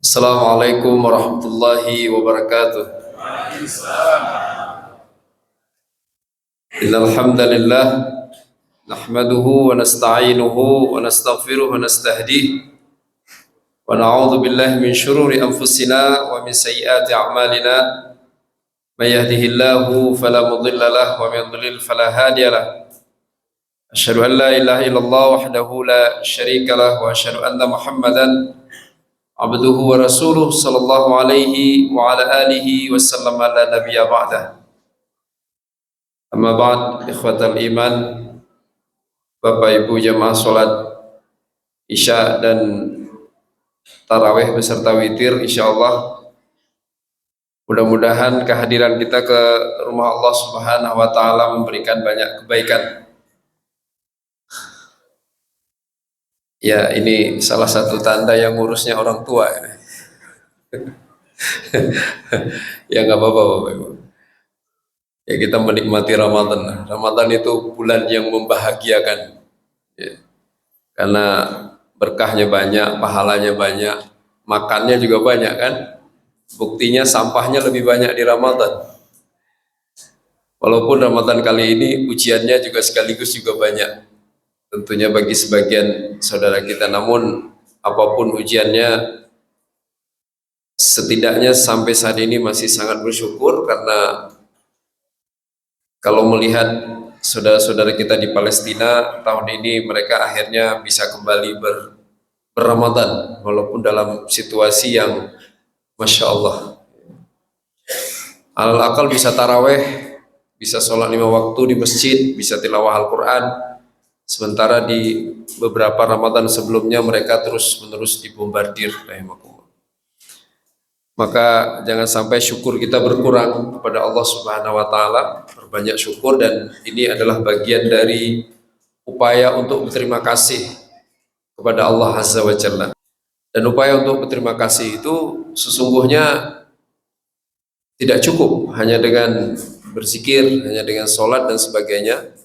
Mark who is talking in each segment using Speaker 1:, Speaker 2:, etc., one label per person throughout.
Speaker 1: Assalamualaikum warahmatullahi wabarakatuh. Innal hamdalillah nahmaduhu wa nasta'inuhu wa nastaghfiruhu wa nastahdihi wa na'udzu billahi min shururi anfusina wa min sayyiati a'malina. May yahdihillahu fala mudilla lahu wa may yudlil fala hadiya lahu. Asyhadu an la ilaha illallah wahdahu la syarika lahu wa asyhadu anna Muhammadan abduhu wa rasuluh sallallahu alaihi wa ala alihi wa sallam ala nabiyya ba'dah. Amma ba'd, ikhwatal iman, Bapak Ibu jamaah salat Isya dan tarawih beserta witir, insyaallah mudah-mudahan kehadiran kita ke rumah Allah Subhanahu wa taala memberikan banyak kebaikan. Ya, ini salah satu tanda yang ngurusnya orang tua. Ya nggak apa-apa Bapak Ibu. Ya kita menikmati Ramadan. Ramadan itu bulan yang membahagiakan. Ya. Karena berkahnya banyak, pahalanya banyak, makannya juga banyak kan. Buktinya sampahnya lebih banyak di Ramadan. Walaupun Ramadan kali ini ujiannya juga sekaligus juga banyak. Tentunya bagi sebagian saudara kita, namun apapun ujiannya, setidaknya sampai saat ini masih sangat bersyukur karena kalau melihat saudara-saudara kita di Palestina tahun ini, mereka akhirnya bisa kembali berramadan walaupun dalam situasi yang Masya Allah. Alal-akal bisa taraweh, bisa sholat 5 waktu di masjid, bisa tilawah Al-Quran. Sementara di beberapa Ramadan sebelumnya mereka terus-menerus dibombardir. Maka jangan sampai syukur kita berkurang kepada Allah Subhanahu wa taala. Berbanyak syukur, dan ini adalah bagian dari upaya untuk berterima kasih kepada Allah Azza wa Jalla. Dan upaya untuk berterima kasih itu sesungguhnya tidak cukup hanya dengan berzikir, hanya dengan sholat dan sebagainya.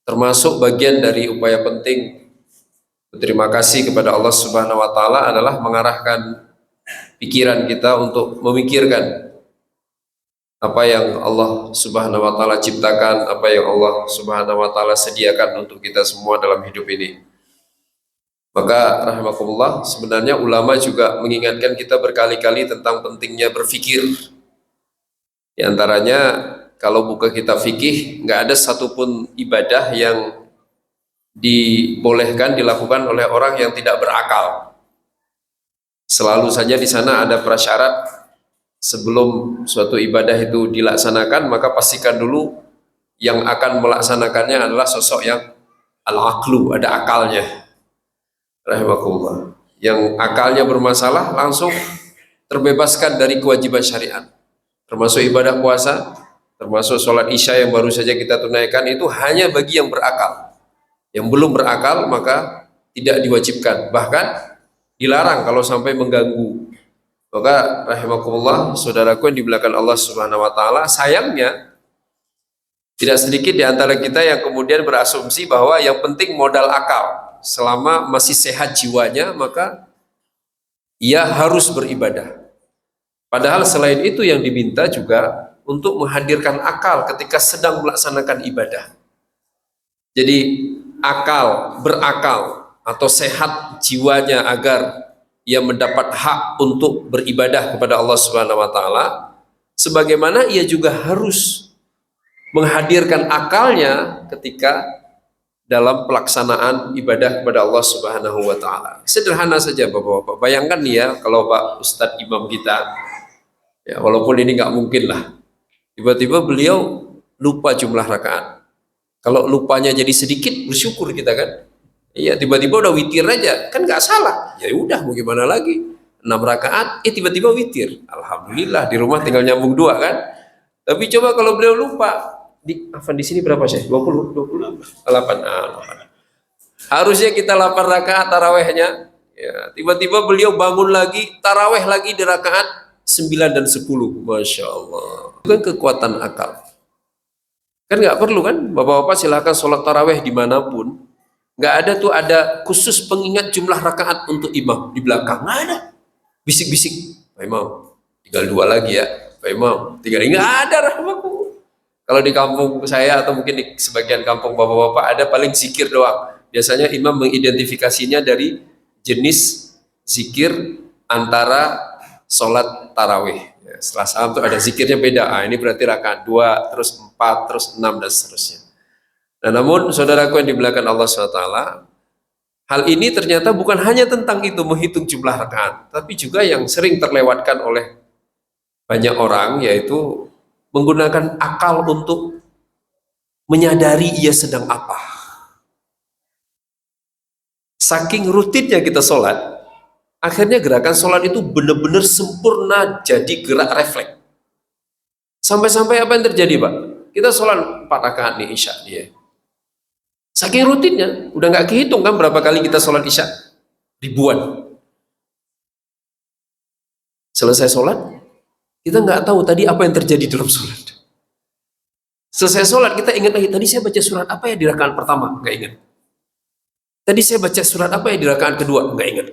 Speaker 1: Termasuk bagian dari upaya penting berterima kasih kepada Allah Subhanahu wa taala adalah mengarahkan pikiran kita untuk memikirkan apa yang Allah Subhanahu wa taala ciptakan, apa yang Allah Subhanahu wa taala sediakan untuk kita semua dalam hidup ini. Maka rahimakumullah, sebenarnya ulama juga mengingatkan kita berkali-kali tentang pentingnya berfikir. Di antaranya, kalau buka kitab fikih, nggak ada satupun ibadah yang dibolehkan dilakukan oleh orang yang tidak berakal. Selalu saja di sana ada prasyarat. Sebelum suatu ibadah itu dilaksanakan, maka pastikan dulu yang akan melaksanakannya adalah sosok yang al-aqlu, ada akalnya. Rahimakumullah. Yang akalnya bermasalah langsung terbebaskan dari kewajiban syariat. Termasuk ibadah puasa, termasuk sholat isya yang baru saja kita tunaikan, itu hanya bagi yang berakal. Yang belum berakal maka tidak diwajibkan, bahkan dilarang kalau sampai mengganggu. Maka rahimakumullah, saudaraku yang dimuliakan Allah Subhanahu wa taala, sayangnya tidak sedikit di antara kita yang kemudian berasumsi bahwa yang penting modal akal. Selama masih sehat jiwanya, maka ia harus beribadah. Padahal selain itu yang diminta juga untuk menghadirkan akal ketika sedang melaksanakan ibadah. Jadi berakal atau sehat jiwanya agar ia mendapat hak untuk beribadah kepada Allah Subhanahu wa taala, sebagaimana ia juga harus menghadirkan akalnya ketika dalam pelaksanaan ibadah kepada Allah Subhanahu wa taala. Sederhana saja Bapak-bapak. Bayangkan ya, kalau Pak Ustadz Imam kita, ya walaupun ini nggak mungkin lah, tiba-tiba beliau lupa jumlah rakaat. Kalau lupanya jadi sedikit, bersyukur kita kan. Iya, tiba-tiba udah witir aja, kan nggak salah. Ya udah, mau gimana lagi? 6 rakaat, tiba-tiba witir. Alhamdulillah, di rumah tinggal nyambung 2 kan. Tapi coba kalau beliau lupa, di sini berapa sih? 28. Harusnya kita 8 rakaat tarawehnya. Ya, tiba-tiba beliau bangun lagi, taraweh lagi di rakaat 9 dan 10. Masya Allah. Itu kan kekuatan akal. Kan nggak perlu kan, bapak-bapak silahkan sholat taraweh dimanapun. Nggak ada tuh ada khusus pengingat jumlah rakaat untuk imam di belakang. Nggak ada. bisik-bisik, Pak Imam, tinggal 2 lagi ya, Pak Imam, tinggal, nggak ada rahmaku. Kalau di kampung saya atau mungkin di sebagian kampung bapak-bapak ada paling zikir doang. Biasanya imam mengidentifikasinya dari jenis zikir antara sholat tarawih. Ya, setelah salam itu ada zikirnya beda. Ah, ini berarti rakaat 2, terus 4, terus 6 dan seterusnya. Nah, namun saudaraku yang dimuliakan Allah SWT, hal ini ternyata bukan hanya tentang itu menghitung jumlah rakaat, tapi juga yang sering terlewatkan oleh banyak orang, yaitu menggunakan akal untuk menyadari ia sedang apa. Saking rutinnya kita sholat, akhirnya gerakan sholat itu benar-benar sempurna jadi gerak refleks. Sampai-sampai apa yang terjadi, Pak? Kita sholat 4 rakaat nih Isya dia. Saking rutinnya, udah nggak kehitung kan berapa kali kita sholat Isya? Ribuan. Selesai sholat, kita nggak tahu tadi apa yang terjadi dalam sholat. Selesai sholat kita ingat lagi, tadi saya baca surat apa ya di rakaat pertama? Nggak ingat. Tadi saya baca surat apa ya di rakaat kedua? Nggak ingat.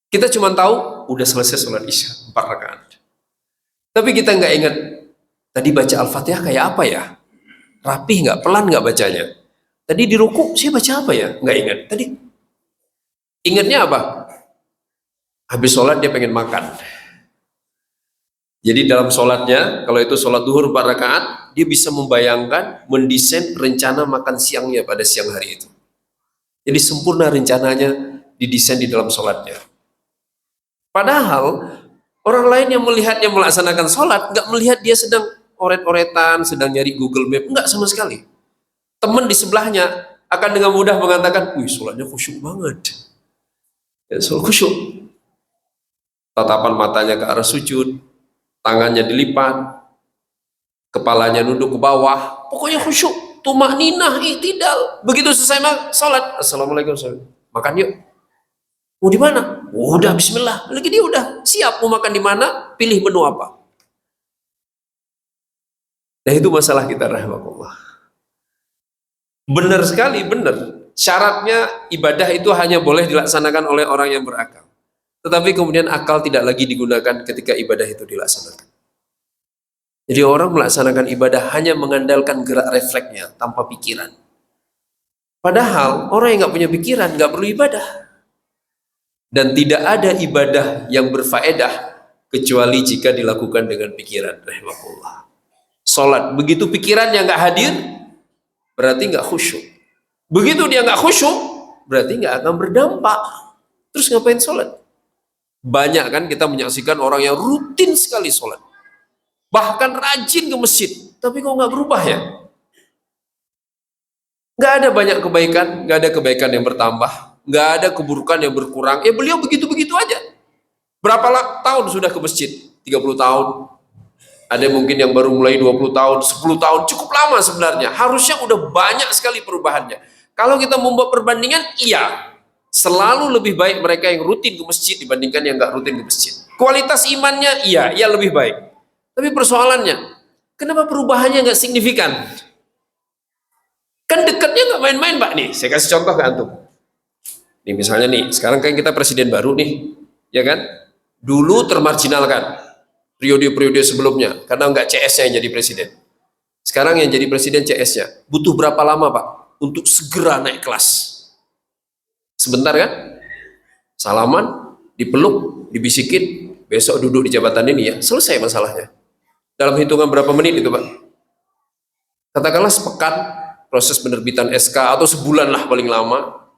Speaker 1: Kita cuma tahu udah selesai sholat Isya 4 rakaat. Tapi kita nggak ingat tadi baca Al-Fatihah kayak apa ya? Rapih nggak? Pelan nggak bacanya? Tadi di ruku saya baca apa ya? Nggak ingat. Tadi ingatnya apa? Habis sholat dia pengen makan. Jadi dalam sholatnya, kalau itu sholat duhur 4 rakaat, dia bisa membayangkan, mendesain rencana makan siangnya pada siang hari itu. Jadi sempurna rencananya didesain di dalam sholatnya. Padahal orang lain yang melihatnya melaksanakan sholat, nggak melihat dia sedang oret-oretan, sedang nyari Google Map, nggak sama sekali. Teman di sebelahnya akan dengan mudah mengatakan, wih sholatnya khusyuk banget. Ya, sholat khusyuk. Tatapan matanya ke arah sujud, tangannya dilipat, kepalanya nunduk ke bawah, pokoknya khusyuk, tumakninah, i'tidal. Begitu selesai sholat, assalamualaikum, makan yuk. Mau di mana? Udah bismillah. Lagi dia udah siap mau makan di mana, pilih menu apa. Nah itu masalah kita rahmatullah. Benar sekali, benar. Syaratnya ibadah itu hanya boleh dilaksanakan oleh orang yang berakal. Tetapi kemudian akal tidak lagi digunakan ketika ibadah itu dilaksanakan. Jadi orang melaksanakan ibadah hanya mengandalkan gerak refleksnya tanpa pikiran. Padahal orang yang nggak punya pikiran nggak perlu ibadah. Dan tidak ada ibadah yang berfaedah kecuali jika dilakukan dengan pikiran. Rahimahullah. Sholat, begitu pikirannya nggak hadir, berarti nggak khusyuk. Begitu dia nggak khusyuk, berarti nggak akan berdampak. Terus ngapain sholat? Banyak kan kita menyaksikan orang yang rutin sekali sholat, bahkan rajin ke masjid, tapi kok nggak berubah ya? Nggak ada banyak kebaikan, nggak ada kebaikan yang bertambah, nggak ada keburukan yang berkurang. Ya beliau begitu-begitu aja. Berapa tahun sudah ke masjid? 30 tahun. Ada mungkin yang baru mulai 20 tahun, 10 tahun, cukup lama sebenarnya. Harusnya udah banyak sekali perubahannya. Kalau kita membuat perbandingan, iya. Selalu lebih baik mereka yang rutin ke masjid dibandingkan yang nggak rutin ke masjid. Kualitas imannya, iya lebih baik. Tapi persoalannya, kenapa perubahannya nggak signifikan? Kan dekatnya nggak main-main, Pak. Nih, saya kasih contoh ke antum. Nih misalnya nih, sekarang kan kita presiden baru nih, ya kan? Dulu termarginalkan, periode-periode sebelumnya, karena nggak CS-nya yang jadi presiden. Sekarang yang jadi presiden CS-nya. Butuh berapa lama, Pak, untuk segera naik kelas? Sebentar kan? Salaman, dipeluk, dibisikin, besok duduk di jabatan ini ya, selesai masalahnya. Dalam hitungan berapa menit itu, Pak? Katakanlah sepekan proses penerbitan SK atau sebulan lah paling lama.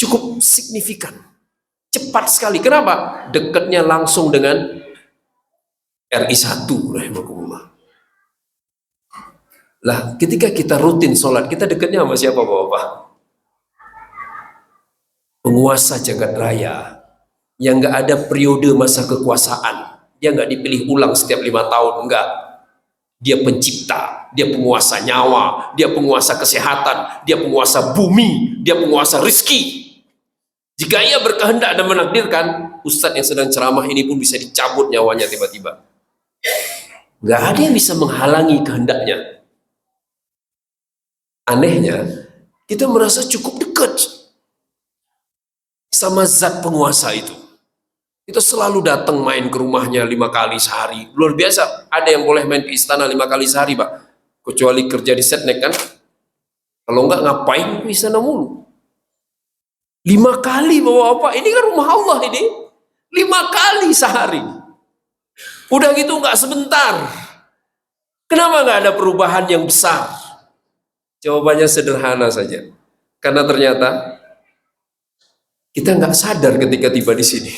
Speaker 1: Cukup signifikan. Cepat sekali. Kenapa? Dekatnya langsung dengan RI1 rahimahullah. Lah, ketika kita rutin sholat, kita dekatnya sama siapa, Bapak? Penguasa jagat raya yang nggak ada periode masa kekuasaan, dia nggak dipilih ulang setiap 5 tahun, enggak. Dia pencipta, dia penguasa nyawa, dia penguasa kesehatan, dia penguasa bumi, dia penguasa rezeki. Jika ia berkehendak dan menakdirkan, ustadz yang sedang ceramah ini pun bisa dicabut nyawanya tiba-tiba. Nggak ada yang bisa menghalangi kehendaknya. Anehnya, kita merasa cukup dekat. sama zat penguasa itu. Kita selalu datang main ke rumahnya 5 kali sehari. Luar biasa. Ada yang boleh main ke istana 5 kali sehari, Pak. Kecuali kerja di Setnek kan. Kalau enggak ngapain ke istana mulu. 5 kali bawa apa? Ini kan rumah Allah ini. 5 kali sehari. Udah gitu enggak sebentar. Kenapa enggak ada perubahan yang besar? Jawabannya sederhana saja. Karena ternyata kita nggak sadar ketika tiba di sini.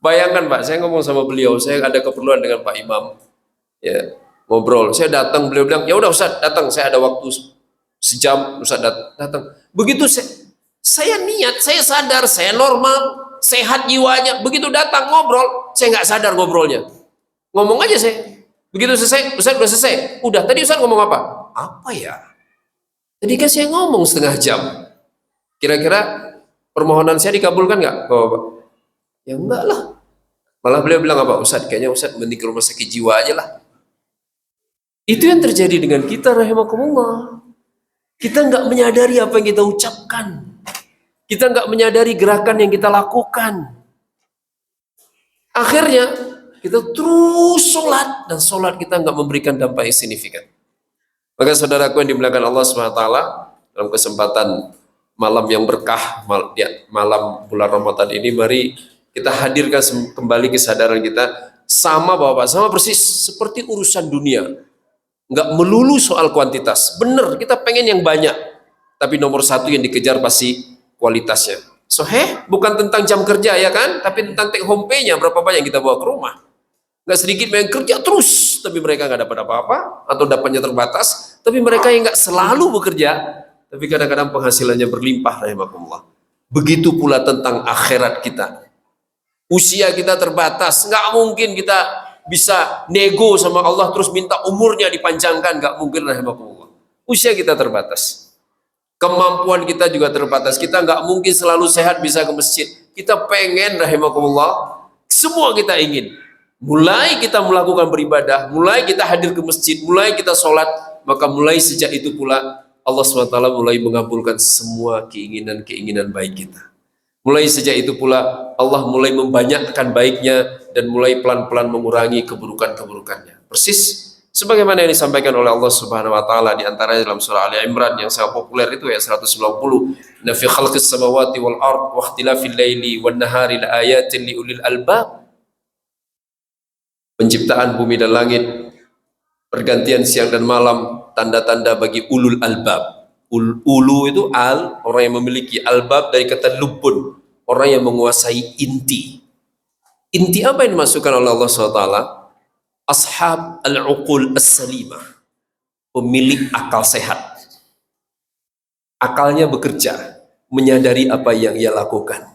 Speaker 1: Bayangkan Pak, saya ngomong sama beliau, saya ada keperluan dengan Pak Imam, ya ngobrol. Saya datang, beliau bilang, ya udah Ustaz datang, saya ada waktu sejam, Ustaz datang. Begitu saya niat, saya sadar, saya normal, sehat jiwanya. Begitu datang ngobrol, saya nggak sadar ngobrolnya. Ngomong aja saya. Begitu selesai, Ustaz udah selesai. Udah, tadi Ustaz ngomong apa? Apa ya? Tadi kan saya ngomong setengah jam. Kira-kira permohonan saya dikabulkan nggak, Bapak? Ya enggak lah. Malah beliau bilang apa? Ustaz, kayaknya Ustaz mending ke rumah sakit jiwa aja lah. Itu yang terjadi dengan kita, rahimakumullah. Kita nggak menyadari apa yang kita ucapkan. Kita nggak menyadari gerakan yang kita lakukan. Akhirnya kita terus sholat, dan sholat kita nggak memberikan dampak yang signifikan. Maka saudaraku yang dimuliakan Allah SWT, dalam kesempatan malam yang berkah, malam bulan Ramadan ini, mari kita hadirkan kembali kesadaran kita sama Bapak, sama persis seperti urusan dunia. Nggak melulu soal kuantitas. Bener, kita pengen yang banyak, tapi nomor satu yang dikejar pasti kualitasnya. Bukan tentang jam kerja ya kan, tapi tentang take home pay-nya, berapa banyak kita bawa ke rumah. Nggak sedikit yang kerja terus, tapi mereka nggak dapat apa-apa, atau dapatnya terbatas, tapi mereka yang nggak selalu bekerja, tapi kadang-kadang penghasilannya berlimpah, rahimakumullah. Begitu pula tentang akhirat kita. Usia kita terbatas, nggak mungkin kita bisa nego sama Allah terus minta umurnya dipanjangkan, nggak mungkin, rahimakumullah. Usia kita terbatas. Kemampuan kita juga terbatas. Kita nggak mungkin selalu sehat bisa ke masjid. Kita pengen, rahimakumullah, semua kita ingin. Mulai kita melakukan beribadah, mulai kita hadir ke masjid, mulai kita sholat, maka mulai sejak itu pula Allah SWT mulai mengabulkan semua keinginan-keinginan baik kita. Mulai sejak itu pula Allah mulai membanyakkan baiknya dan mulai pelan-pelan mengurangi keburukan-keburukannya. Persis sebagaimana yang disampaikan oleh Allah Subhanahu wa taala di antaranya dalam surah Ali Imran yang sangat populer itu ayat 190. Inna fi khalqis samawati wal ard wa ikhtilafil laili wan nahari laayatin liulil albab. Penciptaan bumi dan langit, pergantian siang dan malam, tanda-tanda bagi ulul albab. Ulu itu orang yang memiliki, albab dari kata lubun, orang yang menguasai inti. Inti apa yang dimasukkan oleh Allah SWT? Ashab al-uqul as-salimah, pemilik akal sehat. Akalnya bekerja, menyadari apa yang ia lakukan.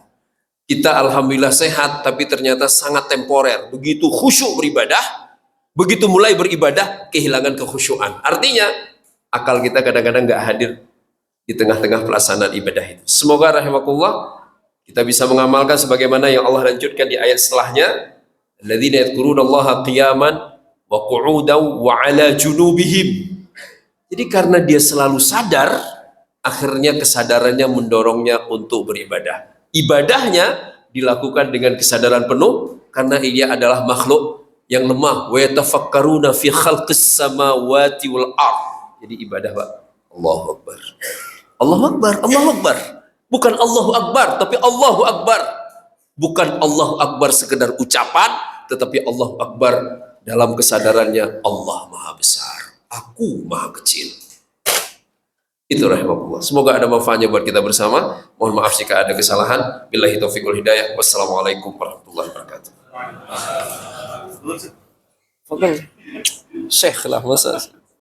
Speaker 1: Kita alhamdulillah sehat, tapi ternyata sangat temporer. Begitu khusyuk beribadah, begitu mulai beribadah, kehilangan kekhusyuan. Artinya, akal kita kadang-kadang nggak hadir di tengah-tengah pelaksanaan ibadah itu. Semoga rahimakumullah kita bisa mengamalkan sebagaimana yang Allah lanjutkan di ayat setelahnya. Alladzina yadhkurunallaha qiyaman wa qu'udan wa 'ala junubihim. Jadi karena dia selalu sadar, akhirnya kesadarannya mendorongnya untuk beribadah. Ibadahnya dilakukan dengan kesadaran penuh karena ia adalah makhluk yang lemah. Wa yatafakkaruna fi khalqis samawati wal ard. Jadi ibadah, Pak. Allahu Akbar. Allahu Akbar, Allahu Akbar. Bukan Allahu Akbar, tapi Allahu Akbar. Bukan Allahu Akbar sekedar ucapan, tetapi Allahu Akbar dalam kesadarannya Allah Maha Besar, aku Maha Kecil. Itu rahimakumullah. Semoga ada manfaatnya buat kita bersama. Mohon maaf jika ada kesalahan. Billahi taufiq wal hidayah. Wassalamualaikum warahmatullahi wabarakatuh. Syekh lah masa.